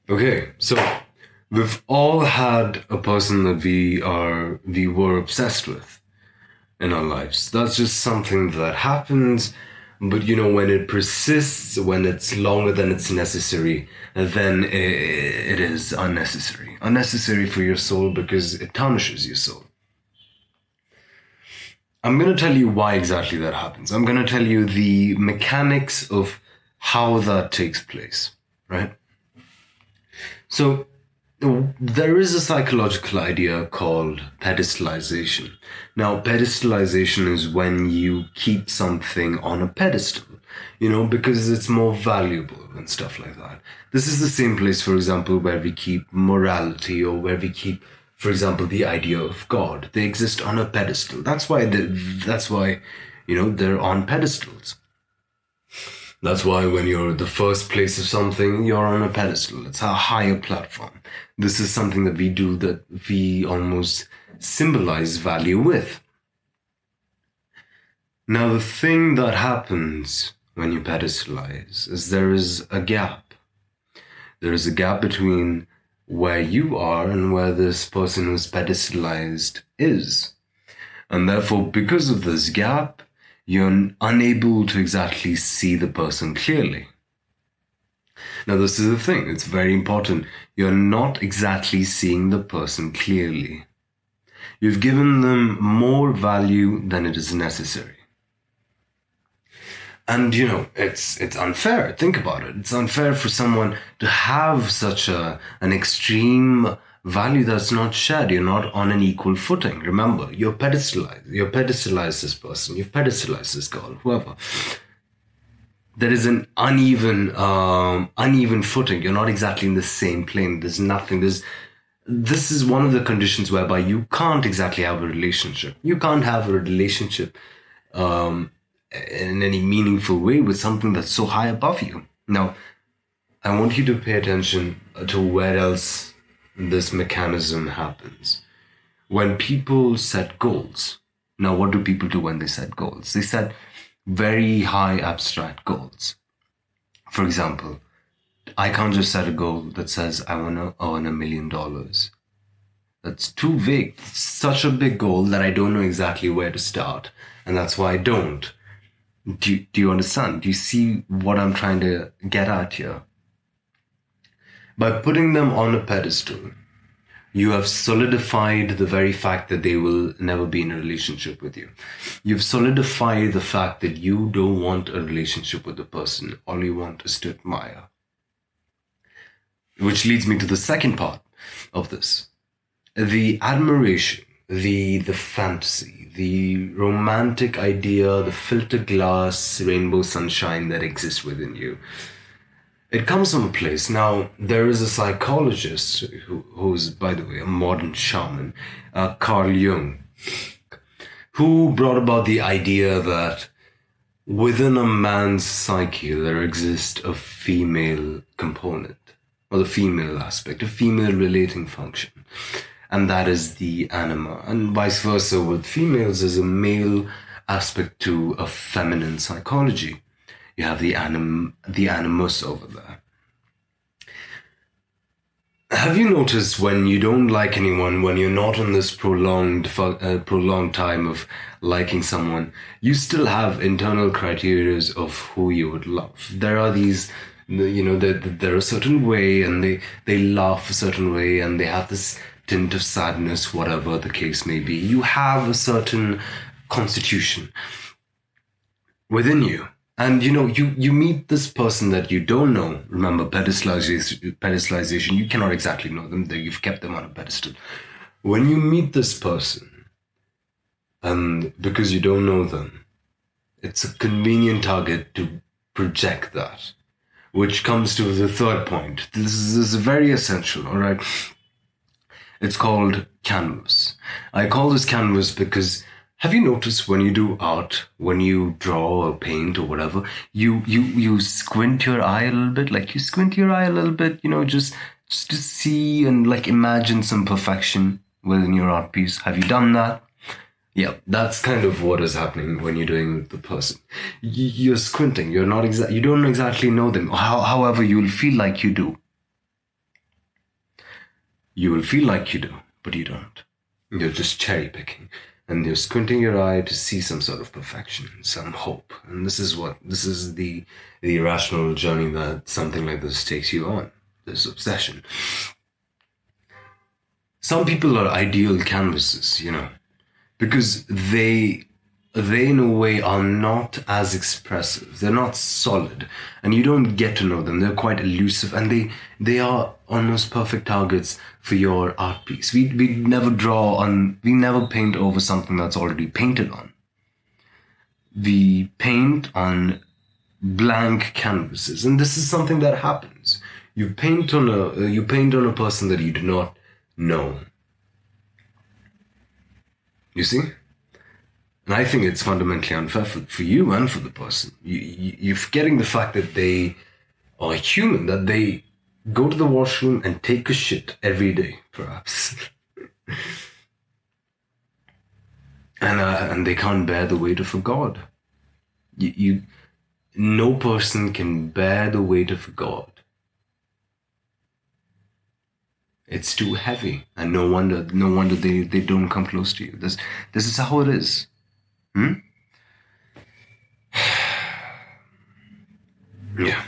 Okay, so we've all had a person that we were obsessed with in our lives. That's just something that happens, but when it persists, when it's longer than it's necessary, then it is unnecessary. Unnecessary for your soul because it tarnishes your soul. I'm going to tell you why exactly that happens. I'm going to tell you the mechanics of how that takes place, right? So, there is a psychological idea called pedestalization. Now, pedestalization is when you keep something on a pedestal, because it's more valuable and stuff like that. This is the same place, for example, where we keep morality or where we keep, for example, the idea of God. They exist on a pedestal. That's why they're on pedestals. That's why when you're the first place of something, you're on a pedestal. It's a higher platform. This is something that we do that we almost symbolize value with. Now, the thing that happens when you pedestalize is there is a gap. There is a gap between where you are and where this person who's pedestalized is. And therefore, because of this gap, you're unable to exactly see the person clearly. Now, this is the thing. It's very important. You're not exactly seeing the person clearly. You've given them more value than it is necessary. And, it's unfair. Think about it. It's unfair for someone to have such an extreme value that's not shared. You're not on an equal footing. Remember, you're pedestalized. You've pedestalized this person. You've pedestalized this girl, whoever. There is an uneven footing. You're not exactly in the same plane. There's nothing. This is one of the conditions whereby you can't exactly have a relationship. You can't have a relationship in any meaningful way with something that's so high above you. Now, I want you to pay attention to where else this mechanism happens. When people set goals. Now, what do people do when they set goals? They set very high abstract goals. For example, I can't just set a goal that says I want to earn $1 million. That's too vague. It's such a big goal that I don't know exactly where to start. And that's why I don't. Do you understand? Do you see what I'm trying to get at here? By putting them on a pedestal, you have solidified the very fact that they will never be in a relationship with you. You've solidified the fact that you don't want a relationship with the person. All you want is to admire. Which leads me to the second part of this. The admiration, the fantasy, the romantic idea, the filter glass, rainbow sunshine that exists within you. It comes from a place. Now, there is a psychologist who's, by the way, a modern shaman, Carl Jung, who brought about the idea that within a man's psyche, there exists a female component, or the female aspect, a female relating function. And that is the anima. And vice versa with females, there's a male aspect to a feminine psychology. You have the animus over there. Have you noticed when you don't like anyone, when you're not on this prolonged time of liking someone, you still have internal criteria of who you would love? There are these, they're a certain way and they laugh a certain way and they have this tint of sadness, whatever the case may be. You have a certain constitution within you. And, you meet this person that you don't know. Remember, pedestalization, you cannot exactly know them. You've kept them on a pedestal. When you meet this person, and because you don't know them, it's a convenient target to project that, which comes to the third point. This is very essential, all right? It's called canvas. I call this canvas because have you noticed when you do art, when you draw or paint or whatever, you squint your eye a little bit, just to see and imagine some perfection within your art piece. Have you done that? Yeah, that's kind of what is happening when you're doing with the person. You're squinting. You don't exactly know them. However, you'll feel like you do. You will feel like you do, but you don't. You're just cherry picking, and you're squinting your eye to see some sort of perfection, some hope. And this is the irrational journey that something like this takes you on. This obsession. Some people are ideal canvases, because they in a way are not as expressive. They're not solid, and you don't get to know them. They're quite elusive, and they are almost perfect targets for your art piece. We never we never paint over something that's already painted on. We paint on blank canvases, and this is something that happens. You paint on a person that you do not know. You see? And I think it's fundamentally unfair for you and for the person. You're forgetting the fact that they are human, that they go to the washroom and take a shit every day, perhaps. And they can't bear the weight of a god. No person can bear the weight of a god. It's too heavy, and no wonder they don't come close to you. This is how it is. Yeah.